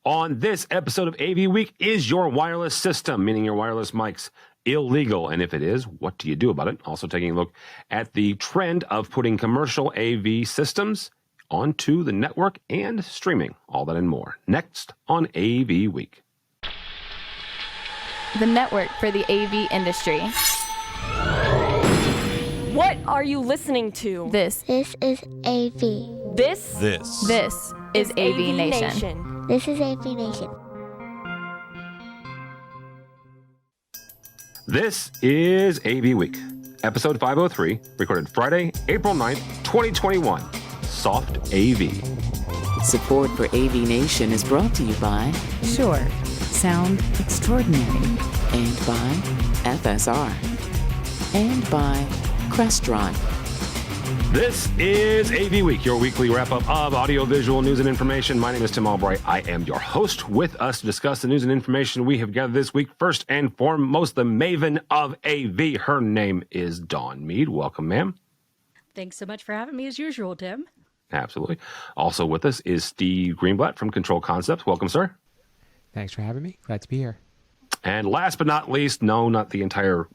On this episode of AV Week, is your wireless system, meaning your wireless mics, illegal? And if it is, what do you do about it? Also taking a look at the trend of putting commercial AV systems onto the network and streaming. All that and more. Next on AV Week. The network for the AV industry. What are you listening to? This is AV. This is AVNation. This is AVNation. This is AV Week, episode 503, recorded Friday, April 9th, 2021. Soft AV. Support for AVNation is brought to you by Sure, Sound Extraordinary, and by FSR, and by Crestron. This is AV Week, your weekly wrap-up of audiovisual news and information. My name is Tim Albright. I am your host. With us to discuss the news and information we have gathered this week, first and foremost, the maven of AV. Her name is Dawn Mead. Welcome, ma'am. Thanks so much for having me as usual, Tim. Absolutely. Also with us is Steve Greenblatt from Control Concepts. Welcome, sir. Thanks for having me. Glad to be here. And last but not least, no, not the entire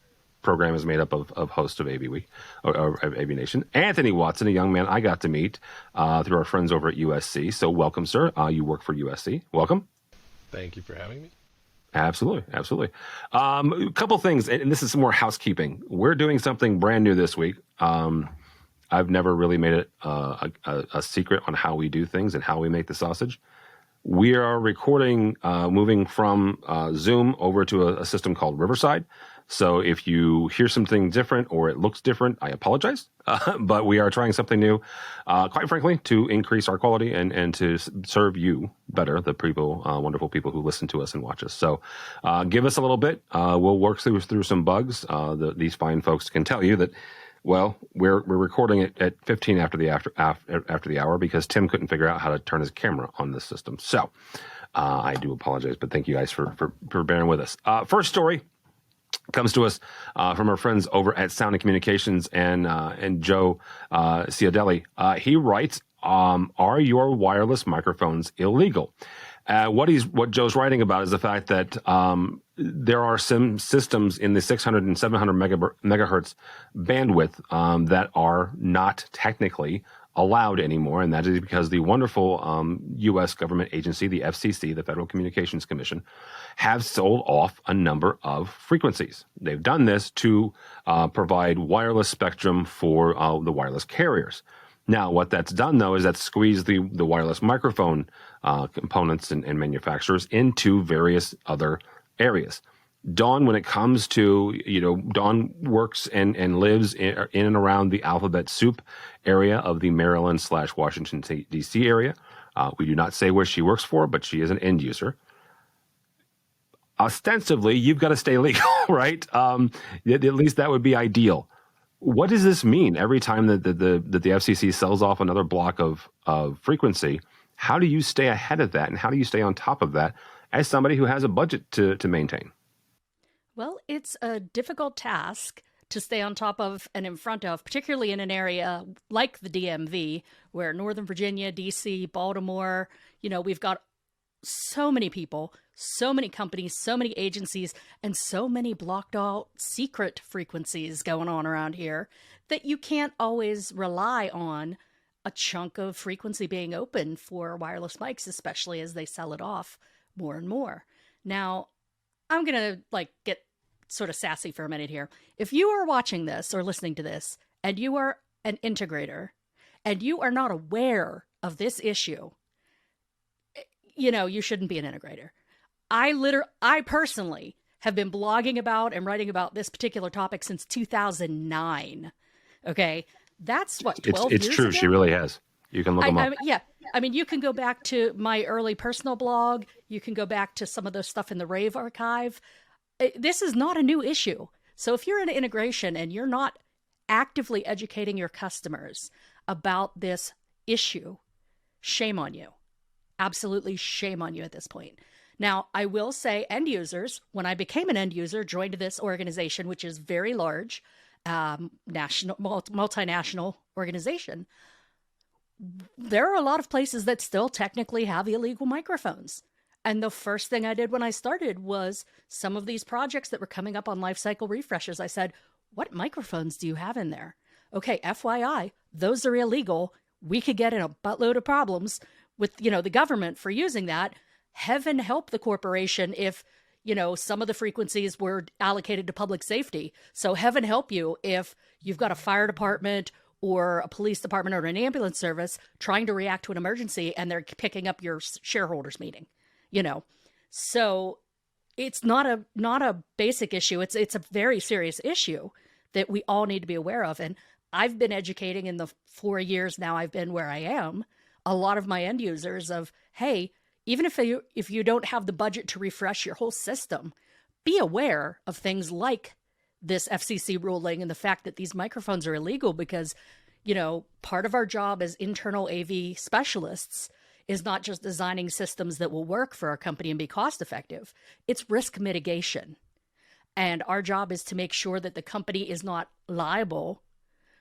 program is made up of hosts of AV Week or AVNation. Anthony Watson, a young man I got to meet through our friends over at USC. So welcome, sir. You work for USC. Welcome. Thank you for having me. Absolutely. A couple things, and this is some more housekeeping. We're doing something brand new this week. I've never really made it a secret on how we do things and how we make the sausage. We are recording, moving from Zoom over to a system called Riverside. So if you hear something different or it looks different, I apologize. But we are trying something new, quite frankly, to increase our quality and to serve you better, the people, wonderful people who listen to us and watch us. So give us a little bit. We'll work through some bugs. These fine folks can tell you that, well, we're recording it at 15 after the hour because Tim couldn't figure out how to turn his camera on this system. So I do apologize, but thank you guys for bearing with us. First story comes to us from our friends over at Sound and Communications and Joe Ciadelli. He writes, "Are your wireless microphones illegal?" What Joe's writing about is the fact that there are some systems in the 600 and 700 megahertz bandwidth that are not technically allowed anymore, and that is because the wonderful U.S. government agency, the FCC, the Federal Communications Commission, have sold off a number of frequencies. They've done this to provide wireless spectrum for the wireless carriers. Now, what that's done, though, is that's squeezed the wireless microphone components and manufacturers into various other areas. Dawn, when it comes to, Dawn works and lives in and around the alphabet soup area of the Maryland/Washington D.C. area. We do not say where she works for, but she is an end user. Ostensibly, you've got to stay legal, right? At least that would be ideal. What does this mean every time that the FCC sells off another block of frequency? How do you stay ahead of that, and how do you stay on top of that as somebody who has a budget to maintain? Well, it's a difficult task to stay on top of and in front of, particularly in an area like the DMV, where Northern Virginia, DC, Baltimore, we've got so many people, so many companies, so many agencies, and so many blocked out secret frequencies going on around here that you can't always rely on a chunk of frequency being open for wireless mics, especially as they sell it off more and more. Now, I'm going to get sort of sassy for a minute here. If you are watching this or listening to this and you are an integrator and you are not aware of this issue, you shouldn't be an integrator. I personally have been blogging about and writing about this particular topic since 2009. Okay. That's what, 12 years ago? It's true. She really has. You can look them up. Yeah. I mean, you can go back to my early personal blog. You can go back to some of those stuff in the Rave archive. This is not a new issue. So if you're in integration and you're not actively educating your customers about this issue, shame on you. Absolutely shame on you at this point. Now, I will say end users, when I became an end user, joined this organization, which is very large, national, multinational organization. There are a lot of places that still technically have illegal microphones. And the first thing I did when I started was some of these projects that were coming up on life cycle refreshes. I said, what microphones do you have in there? Okay, FYI, those are illegal. We could get in a buttload of problems with, the government for using that. Heaven help the corporation if, some of the frequencies were allocated to public safety. So heaven help you if you've got a fire department or a police department or an ambulance service trying to react to an emergency and they're picking up your shareholders meeting. So it's not a basic issue. It's a very serious issue that we all need to be aware of. And I've been educating in the 4 years now I've been where I am, a lot of my end users of, hey, even if you don't have the budget to refresh your whole system, be aware of things like this FCC ruling and the fact that these microphones are illegal because, part of our job as internal AV specialists is not just designing systems that will work for our company and be cost effective. It's risk mitigation. And our job is to make sure that the company is not liable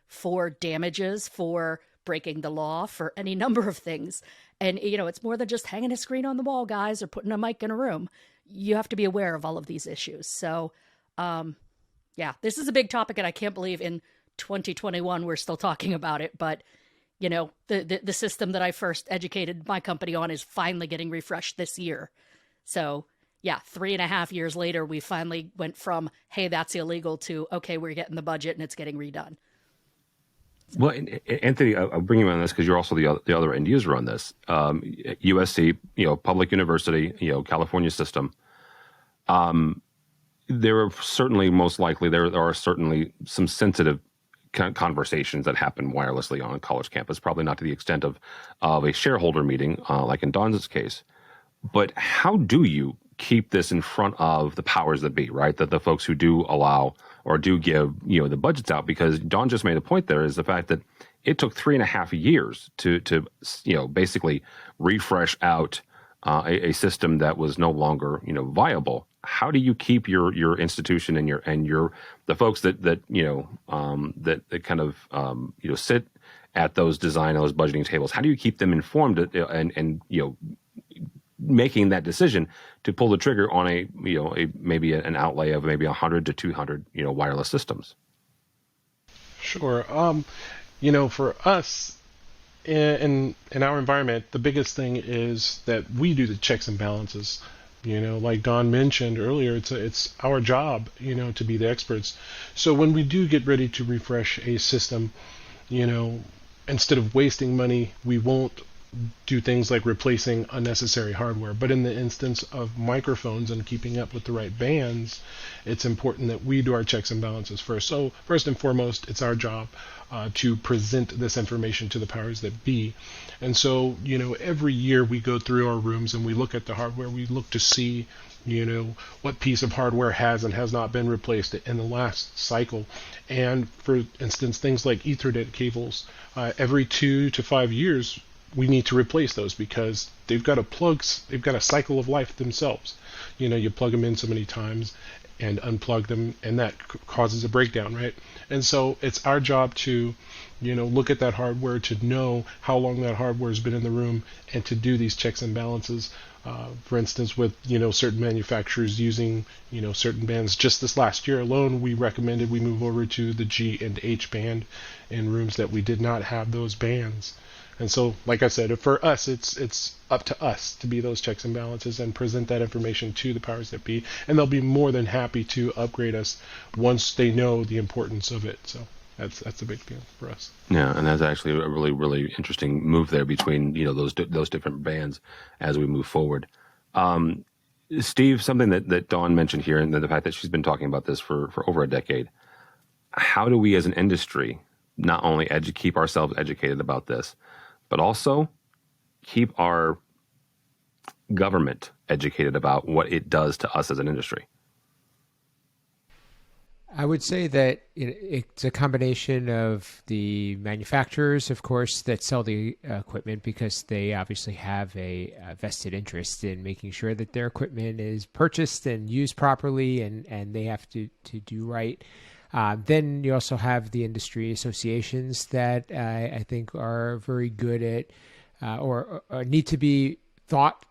for damages, for breaking the law, for any number of things. And, it's more than just hanging a screen on the wall, guys, or putting a mic in a room. You have to be aware of all of these issues. So, this is a big topic, and I can't believe in 2021 we're still talking about it. But, the system that I first educated my company on is finally getting refreshed this year. So, 3.5 years later, we finally went from, hey, that's illegal to, okay, we're getting the budget and it's getting redone. Well, Anthony, I'll bring you on this because you're also the other end user on this. USC, public university, California system. There are certainly, most likely, there are certainly some sensitive conversations that happen wirelessly on a college campus, probably not to the extent of a shareholder meeting, like in Don's case. But how do you keep this in front of the powers that be, right? That the folks who do allow or do give, the budgets out, because Don just made a point there is the fact that it took 3.5 years to basically refresh out a system that was no longer, viable. How do you keep your institution and the folks that kind of sit at those budgeting tables? How do you keep them informed and making that decision to pull the trigger on maybe an outlay of maybe 100 to 200 wireless systems? Sure. For us in our environment, the biggest thing is that we do the checks and balances. Like Don mentioned earlier, it's our job, to be the experts. So when we do get ready to refresh a system, instead of wasting money, we won't do things like replacing unnecessary hardware. But in the instance of microphones and keeping up with the right bands, it's important that we do our checks and balances first. So first and foremost, it's our job to present this information to the powers that be. And so, every year we go through our rooms and we look at the hardware. We look to see, what piece of hardware has and has not been replaced in the last cycle. And for instance, things like Ethernet cables, every 2 to 5 years, we need to replace those because they've got a cycle of life themselves. You plug them in so many times and unplug them, and that causes a breakdown, right? And so it's our job to, look at that hardware, to know how long that hardware has been in the room, and to do these checks and balances. For instance, with, certain manufacturers using, certain bands. Just this last year alone, we recommended we move over to the G and H band in rooms that we did not have those bands. And so, like I said, for us, it's up to us to be those checks and balances and present that information to the powers that be, and they'll be more than happy to upgrade us once they know the importance of it. So that's a big deal for us. Yeah, and that's actually a really, really interesting move there between those different bands as we move forward. Steve, something that Dawn mentioned here, and the fact that she's been talking about this for over a decade. How do we, as an industry, not only keep ourselves educated about this, but also keep our government educated about what it does to us as an industry? I would say that it's a combination of the manufacturers, of course, that sell the equipment, because they obviously have a vested interest in making sure that their equipment is purchased and used properly, and they have to do right. Then you also have the industry associations that I think are very good at or need to be thought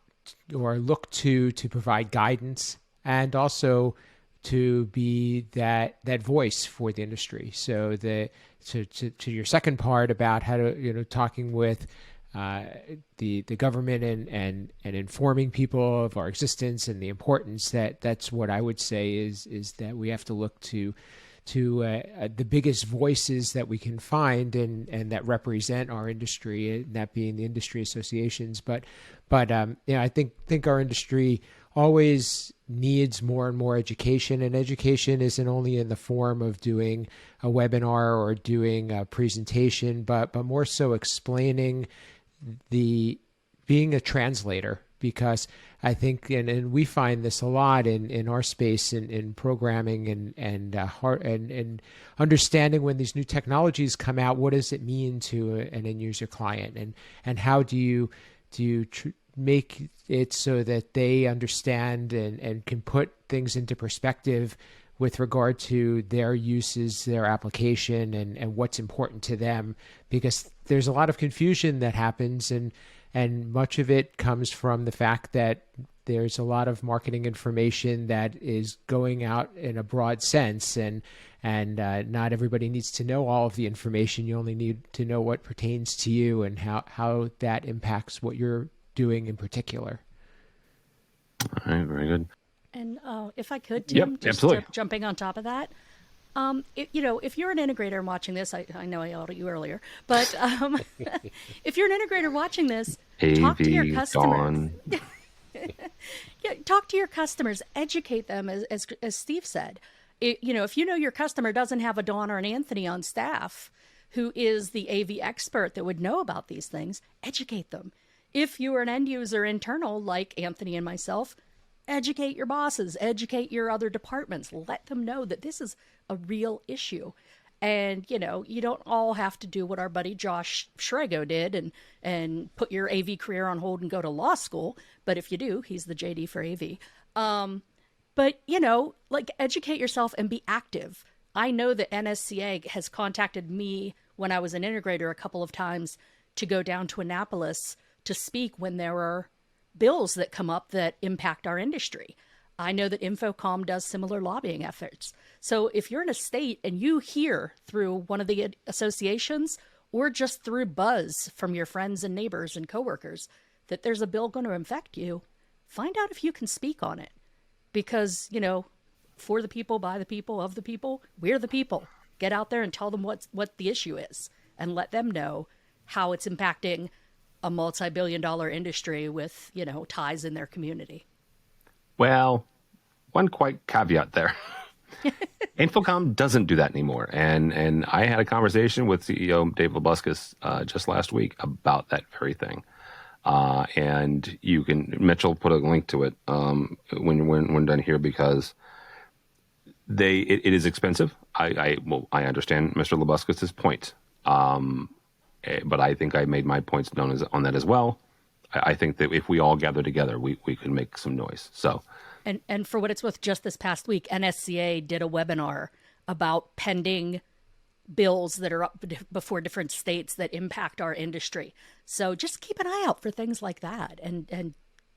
or look to provide guidance, and also to be that voice for the industry. So to your second part about how to talking with the government and informing people of our existence and the importance, that's what I would say is that we have to look to the biggest voices that we can find and that represent our industry, that being the industry associations. But I think our industry always needs more and more education, and education isn't only in the form of doing a webinar or doing a presentation, but more so explaining being a translator, because I think, and we find this a lot in our space in programming and understanding when these new technologies come out, what does it mean to an end user client, and how do you make it so that they understand and can put things into perspective with regard to their uses, their application, and what's important to them, because there's a lot of confusion that happens, and much of it comes from the fact that there's a lot of marketing information that is going out in a broad sense, and not everybody needs to know all of the information. You only need to know what pertains to you and how that impacts what you're doing in particular. All right, very good. And if I could, Tim, Yep, just absolutely. Jumping on top of that, if you're an integrator and watching this, I know I yelled at you earlier, but if you're an integrator watching this, talk to your customers. Yeah, talk to your customers, educate them, as Steve said. If you know your customer doesn't have a Dawn or an Anthony on staff who is the AV expert that would know about these things, educate them. If you are an end user internal like Anthony and myself, educate your bosses, educate your other departments, let them know that this is a real issue. And, you don't all have to do what our buddy Josh Shrego did and put your AV career on hold and go to law school. But if you do, he's the JD for AV. But, educate yourself and be active. I know that NSCA has contacted me when I was an integrator a couple of times to go down to Annapolis to speak when there are bills that come up that impact our industry. I know that Infocom does similar lobbying efforts. So if you're in a state and you hear through one of the associations or just through buzz from your friends and neighbors and coworkers that there's a bill going to affect you, find out if you can speak on it. Because, for the people, by the people, of the people, we're the people. Get out there and tell them what the issue is and let them know how it's impacting a multi-billion-dollar industry with, ties in their community. Well, one quite caveat there. Infocom doesn't do that anymore. And I had a conversation with CEO Dave Labuscus just last week about that very thing. And Mitchell put a link to it when we're done here, because it is expensive. I understand Mr. Labuscus's point. But I think I made my points known on that as well. I think that if we all gather together, we could make some noise. So, and for what it's worth, just this past week, NSCA did a webinar about pending bills that are up before different states that impact our industry. So just keep an eye out for things like that, and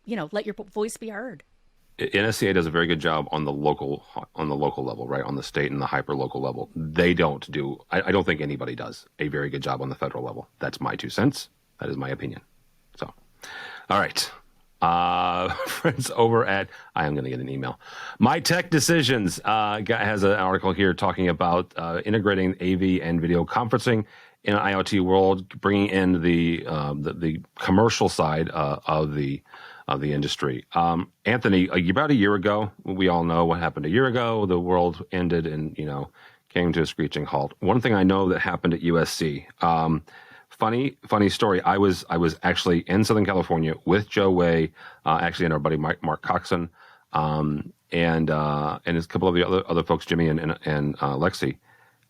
let your voice be heard. NSCA does a very good job on the local level, right? On the state and the hyper local level. They don't do, I don't think anybody does a very good job on the federal level. That's my 2 cents. That is my opinion. So, all right. Friends over at, I am going to get an email. My Tech Decisions has an article here talking about integrating AV and video conferencing in an IoT world, bringing in the commercial side of the industry. Anthony, about a year ago, we all know what happened a year ago. The world ended and, came to a screeching halt. One thing I know that happened at USC, funny story. I was actually in Southern California with Joe Way, actually, and our buddy Mark Coxon, and a couple of the other folks, Jimmy and Lexi,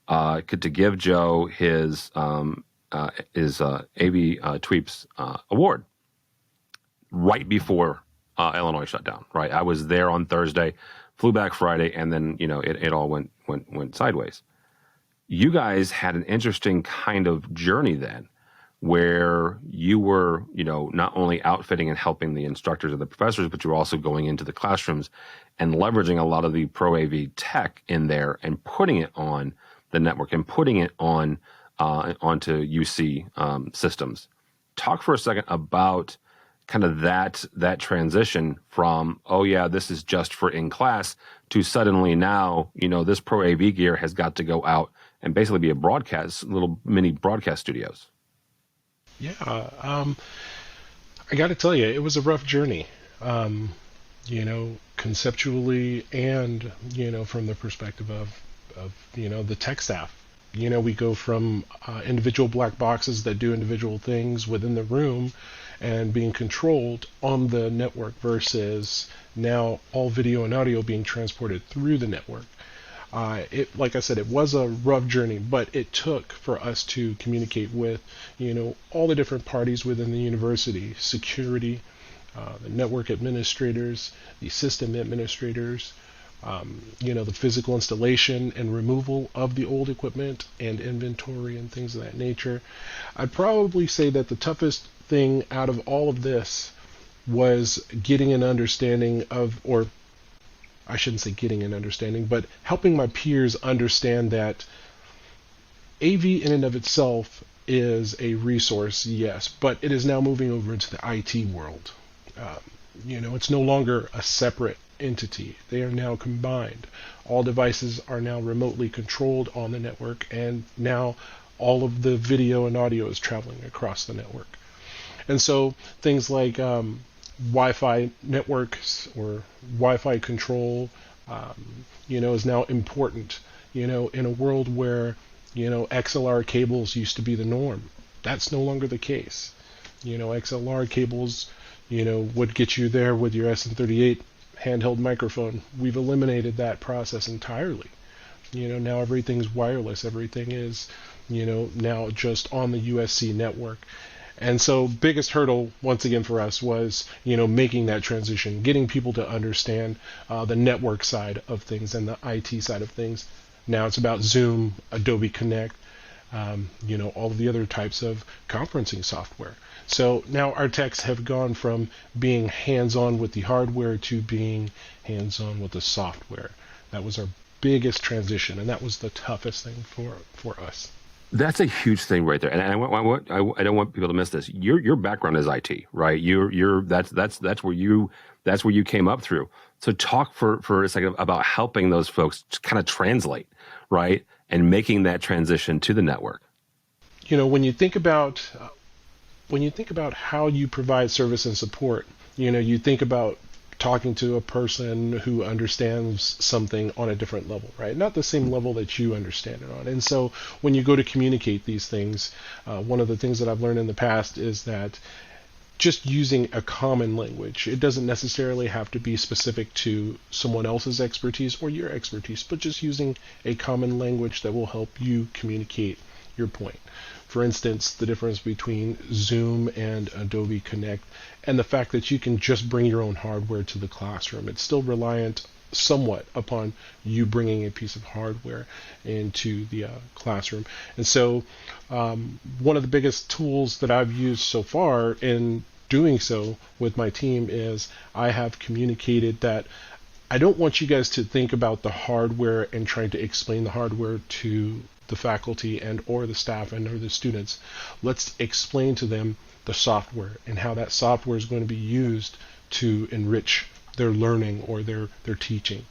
to give Joe his AV Tweeps award right before Illinois shut down. Right, I was there on Thursday, flew back Friday, and then it all went sideways. You guys had an interesting kind of journey then, where you were, not only outfitting and helping the instructors and the professors, but you were also going into the classrooms and leveraging a lot of the Pro AV tech in there and putting it on the network and putting it on onto UC systems. Talk for a second about kind of that transition from, oh yeah, this is just for in class, to suddenly now, this Pro AV gear has got to go out and basically be a little mini broadcast studios. Yeah, I got to tell you, it was a rough journey, conceptually and, from the perspective of the tech staff. We go from individual black boxes that do individual things within the room and being controlled on the network versus now all video and audio being transported through the network. Like I said, it was a rough journey, but it took for us to communicate with, all the different parties within the university, security, the network administrators, the system administrators, the physical installation and removal of the old equipment and inventory and things of that nature. I'd probably say that the toughest thing out of all of this was getting an understanding of, or I shouldn't say getting an understanding, but helping my peers understand that AV in and of itself is a resource, yes, but it is now moving over into the IT world. It's no longer a separate entity. They are now combined. All devices are now remotely controlled on the network, and now all of the video and audio is traveling across the network. And so things like Wi-Fi networks or Wi-Fi control, is now important. In a world where, XLR cables used to be the norm. That's no longer the case. XLR cables, would get you there with your SM38 handheld microphone. We've eliminated that process entirely. Now everything's wireless. Everything is, now just on the USC network. And so biggest hurdle, once again, for us was, making that transition, getting people to understand the network side of things and the IT side of things. Now it's about Zoom, Adobe Connect, all of the other types of conferencing software. So now our techs have gone from being hands-on with the hardware to being hands-on with the software. That was our biggest transition, and that was the toughest thing for us. That's a huge thing right there, and I don't want people to miss this. Your background is IT, right? That's where you came up through. So talk for a second about helping those folks kind of translate, right, and making that transition to the network. When you think about how you provide service and support, you think about talking to a person who understands something on a different level, right? Not the same level that you understand it on. And so when you go to communicate these things, one of the things that I've learned in the past is that just using a common language, it doesn't necessarily have to be specific to someone else's expertise or your expertise, but just using a common language that will help you communicate your point. For instance, the difference between Zoom and Adobe Connect and the fact that you can just bring your own hardware to the classroom. It's still reliant somewhat upon you bringing a piece of hardware into the classroom. And so one of the biggest tools that I've used so far in doing so with my team is I have communicated that I don't want you guys to think about the hardware and trying to explain the hardware to the faculty and or the staff and or the students. Let's explain to them the software and how that software is going to be used to enrich their learning or their teaching.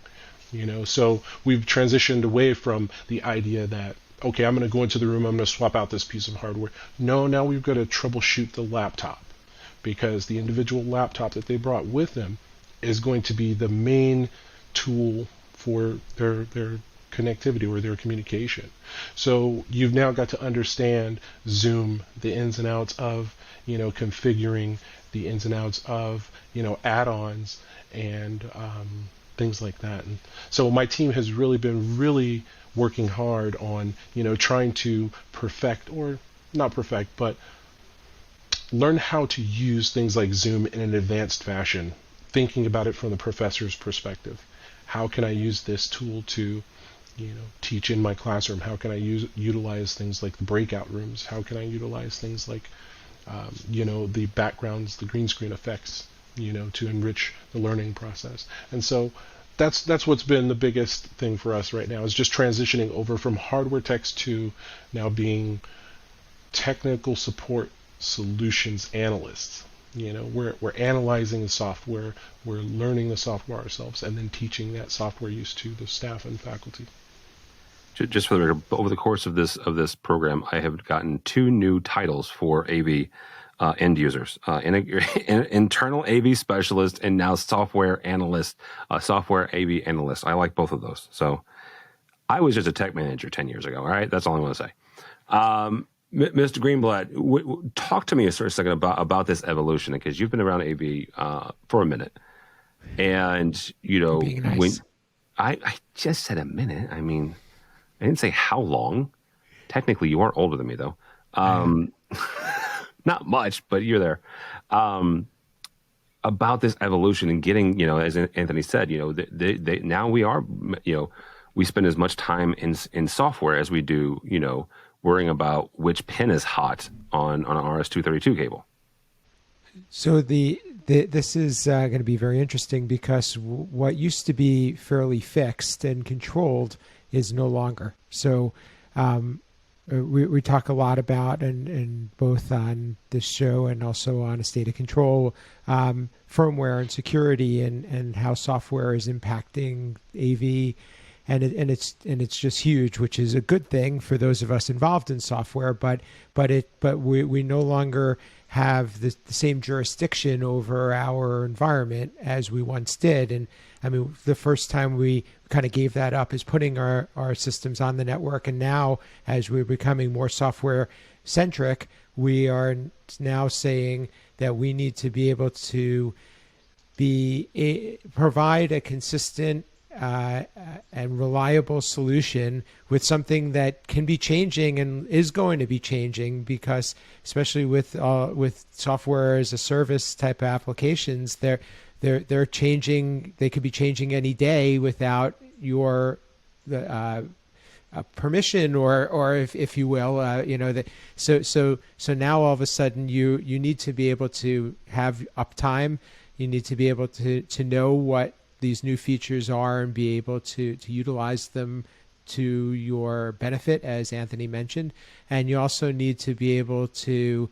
So we've transitioned away from the idea that, okay, I'm going to go into the room, I'm going to swap out this piece of hardware. No, now we've got to troubleshoot the laptop, because the individual laptop that they brought with them is going to be the main tool for their connectivity or their communication. So you've now got to understand Zoom, the ins and outs of, configuring, the ins and outs of, add-ons and things like that. And so my team has really been working hard on, trying to perfect, or not perfect, but learn how to use things like Zoom in an advanced fashion, thinking about it from the professor's perspective. How can I use this tool to teach in my classroom? How can I utilize things like the breakout rooms? How can I utilize things like, the backgrounds, the green screen effects, to enrich the learning process? And so that's what's been the biggest thing for us right now, is just transitioning over from hardware techs to now being technical support solutions analysts. We're analyzing the software, we're learning the software ourselves, and then teaching that software use to the staff and faculty. Just for the record, over the course of this program, I have gotten 2 new titles for AV end users: internal AV specialist, and now software analyst, software AV analyst. I like both of those. So I was just a tech manager 10 years ago. All right, that's all I want to say. Mr. Greenblatt, talk to me for a second about this evolution, because you've been around AV for a minute, and Being nice. when I just said a minute. I mean, I didn't say how long. Technically, you are older than me, though. Not much, but you're there. About this evolution and getting, as Anthony said, they now we are, we spend as much time in software as we do, worrying about which pin is hot on an RS-232 cable. So this is going to be very interesting, because what used to be fairly fixed and controlled is no longer. So we talk a lot about, and both on this show and also on A State of Control, firmware and security, and how software is impacting AV. And it's just huge, which is a good thing for those of us involved in software. But we no longer have the same jurisdiction over our environment as we once did. And I mean, the first time we kind of gave that up is putting our systems on the network. And now, as we're becoming more software centric, we are now saying that we need to be able to provide a consistent and reliable solution with something that can be changing and is going to be changing, because especially with software as a service type of applications, they're changing. They could be changing any day without your permission, or if you will, so now all of a sudden you need to be able to have uptime. You need to be able to know what these new features are and be able to utilize them to your benefit, as Anthony mentioned. And you also need to be able to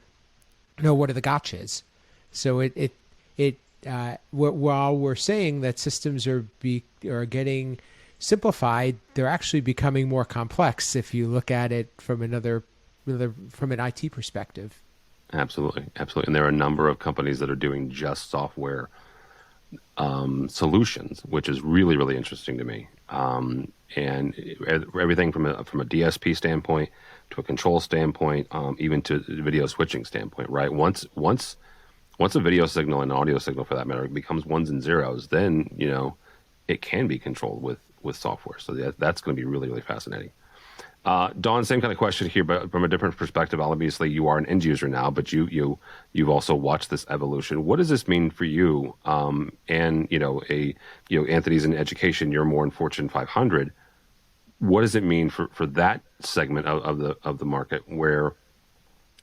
know what are the gotchas. So while we're saying that systems are getting simplified, they're actually becoming more complex if you look at it from an IT perspective. Absolutely. And there are a number of companies that are doing just software solutions, which is really, really interesting to me. And everything from a DSP standpoint to a control standpoint, even to video switching standpoint, right? Once a video signal and an audio signal, for that matter, becomes ones and zeros, then it can be controlled with software. So that's going to be really, really fascinating. Dawn, same kind of question here, but from a different perspective. Obviously, you are an end user now, but you've also watched this evolution. What does this mean for you? And Anthony's in education. You're more in Fortune 500. What does it mean for that segment of the market, where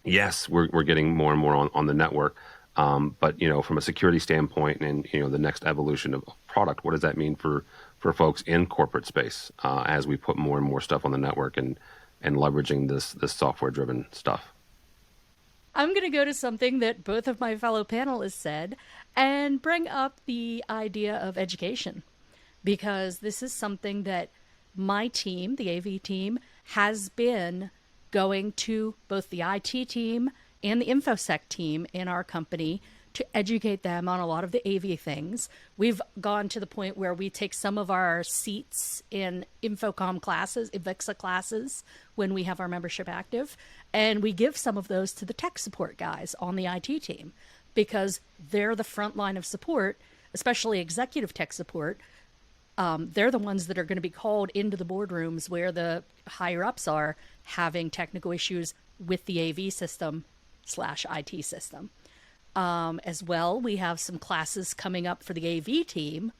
yes, we're getting more and more on the network, but from a security standpoint and the next evolution of product, what does that mean for folks in corporate space as we put more and more stuff on the network and leveraging this software-driven stuff? I'm going to go to something that both of my fellow panelists said and bring up the idea of education, because this is something that my team, the AV team, has been going to both the IT team and the InfoSec team in our company to educate them on a lot of the AV things. We've gone to the point where we take some of our seats in Infocom classes, IVIXA classes, when we have our membership active, and we give some of those to the tech support guys on the IT team, because they're the front line of support, especially executive tech support. They're the ones that are going to be called into the boardrooms where the higher ups are having technical issues with the AV system / IT system. As well, we have some classes coming up for the AV team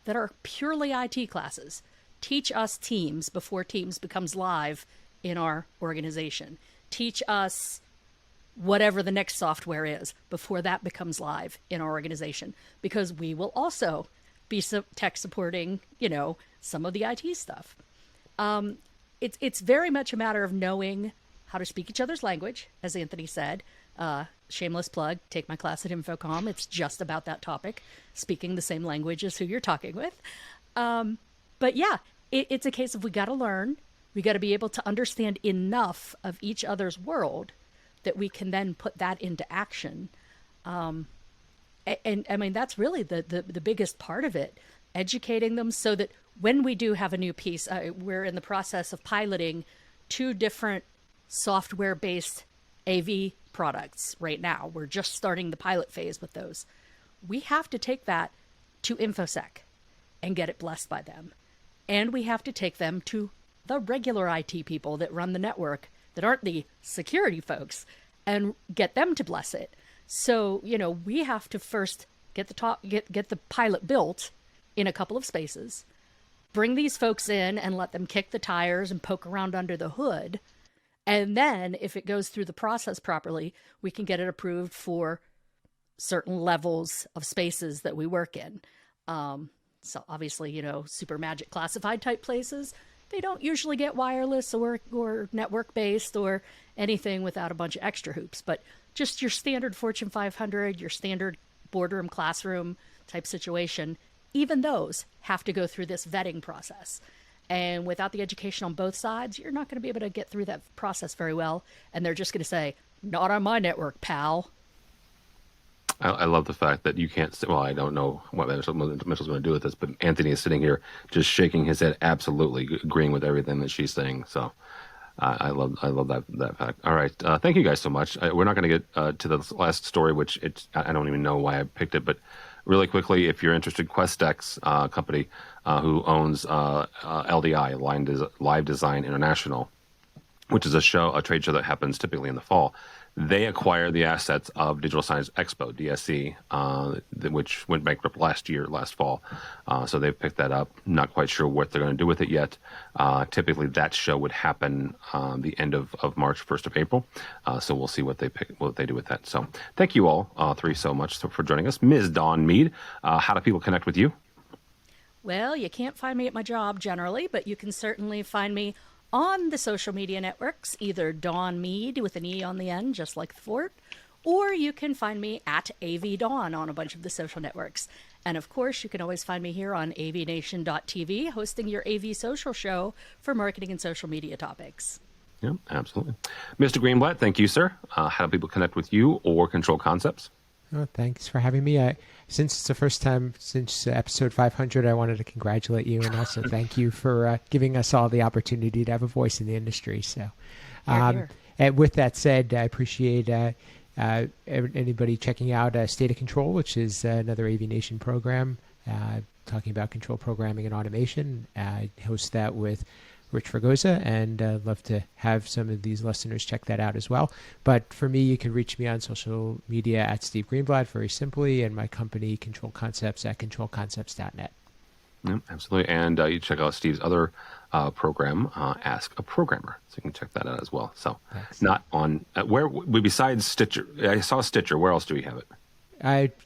that are purely IT classes. teach us Teams before Teams becomes live in our organization. Teach us whatever the next software is before that becomes live in our organization, because we will also be tech supporting, some of the IT stuff. It's very much a matter of knowing how to speak each other's language, as Anthony said. Shameless plug, take my class at Infocom. It's just about that topic, speaking the same language as who you're talking with. But yeah, it's a case of we got to learn. We got to be able to understand enough of each other's world that we can then put that into action. And I mean, that's really the biggest part of it, educating them so that when we do have a new piece, we're in the process of piloting 2 different software-based AV products right now. We're just starting the pilot phase with those. We have to take that to InfoSec and get it blessed by them. And we have to take them to the regular IT people that run the network that aren't the security folks and get them to bless it. So, we have to first get the pilot built in a couple of spaces, bring these folks in and let them kick the tires and poke around under the hood. And then if it goes through the process properly, we can get it approved for certain levels of spaces that we work in. So obviously, super magic classified type places, they don't usually get wireless or network based or anything without a bunch of extra hoops. But just your standard Fortune 500, your standard boardroom, classroom type situation, even those have to go through this vetting process. And without the education on both sides, you're not going to be able to get through that process very well. And they're just going to say, not on my network, pal. I love the fact that you can't. Well, I don't know what Mitchell's going to do with this, but Anthony is sitting here just shaking his head, absolutely agreeing with everything that she's saying. So I love that fact. All right, thank you guys so much. We're not going to get to the last story, which I don't even know why I picked it, but really quickly, if you're interested, QuestX company who owns LDI, Live Design International, which is a trade show that happens typically in the fall. They acquired the assets of Digital Science Expo, DSE, which went bankrupt last fall. So they've picked that up. Not quite sure what they're going to do with it yet. Typically, that show would happen the end of March, 1st of April. So we'll see what they do with that. So thank you all three so much for joining us. Ms. Dawn Mead, how do people connect with you? Well, you can't find me at my job generally, but you can certainly find me on the social media networks, either Dawn Mead with an E on the end, just like the fort, or you can find me at AV Dawn on a bunch of the social networks. And of course, you can always find me here on AVNation.tv, hosting your AV social show for marketing and social media topics. Yeah, absolutely. Mr. Greenblatt, thank you, sir. How do people connect with you or Control Concepts? Oh, thanks for having me. Since it's the first time since episode 500, I wanted to congratulate you and also thank you for giving us all the opportunity to have a voice in the industry. So, and with that said, I appreciate anybody checking out State of Control, which is another AVNation program talking about control programming and automation. I host that with Rich Fragosa, and love to have some of these listeners check that out as well. But for me, you can reach me on social media at Steve Greenblatt very simply, and my company, Control Concepts, at controlconcepts.net. Yeah, absolutely. And you check out Steve's other program, Ask a Programmer. So you can check that out as well. So Thanks. Not on, besides Stitcher, I saw Stitcher. Where else do we have it?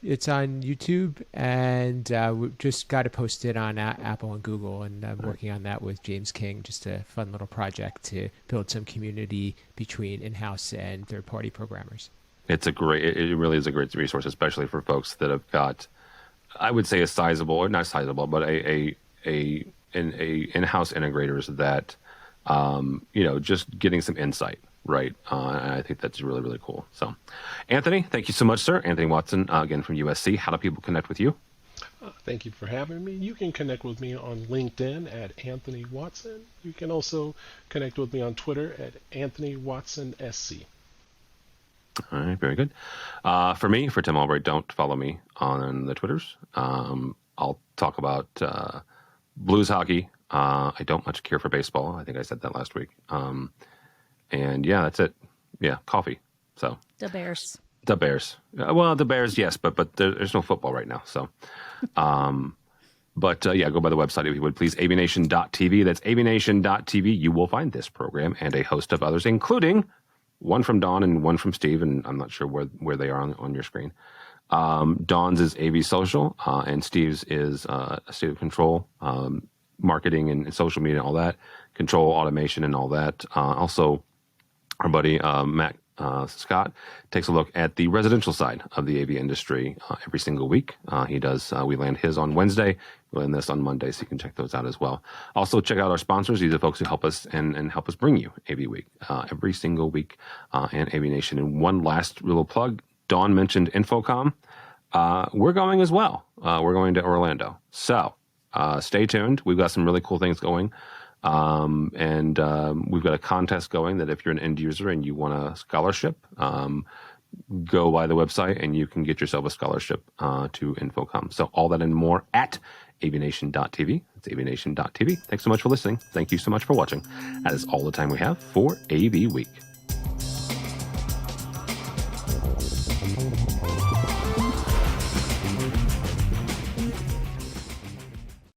It's on YouTube, and we just got it posted on Apple and Google, and I'm working on that with James King, just a fun little project to build some community between in-house and third-party programmers. It really is a great resource, especially for folks that have got, I would say, a sizable, or not sizable, but a in-house integrators that, just getting some insight. Right. And I think that's really, really cool. So, Anthony, thank you so much, sir. Anthony Watson, again, from USC. How do people connect with you? Thank you for having me. You can connect with me on LinkedIn at Anthony Watson. You can also connect with me on Twitter at Anthony Watson SC. All right. Very good. For me, for Tim Albright, don't follow me on the Twitters. I'll talk about blues hockey. I don't much care for baseball. I think I said that last week. And yeah, that's it. Yeah, coffee. So The Bears. Well, the Bears, yes, but there's no football right now. So, But yeah, go by the website if you would, please. AVNation.tv. That's AVNation.tv. You will find this program and a host of others, including one from Dawn and one from Steve, and I'm not sure where they are on your screen. Dawn's is AV Social, and Steve's is State of Control, marketing and social media and all that, control automation and all that. Also, our buddy Matt Scott takes a look at the residential side of the AV industry every single week. He does. We land his on Wednesday. We land this on Monday, so you can check those out as well. Also, check out our sponsors. These are folks who help us and help us bring you AVWeek every single week, and AVNation. And one last little plug. Dawn mentioned Infocom. We're going as well. We're going to Orlando. So stay tuned. We've got some really cool things going. And we've got a contest going that if you're an end user and you want a scholarship, go by the website and you can get yourself a scholarship to Infocom. So all that and more at avnation.tv. It's avnation.tv. Thanks so much for listening. Thank you so much for watching. That is all the time we have for AV Week.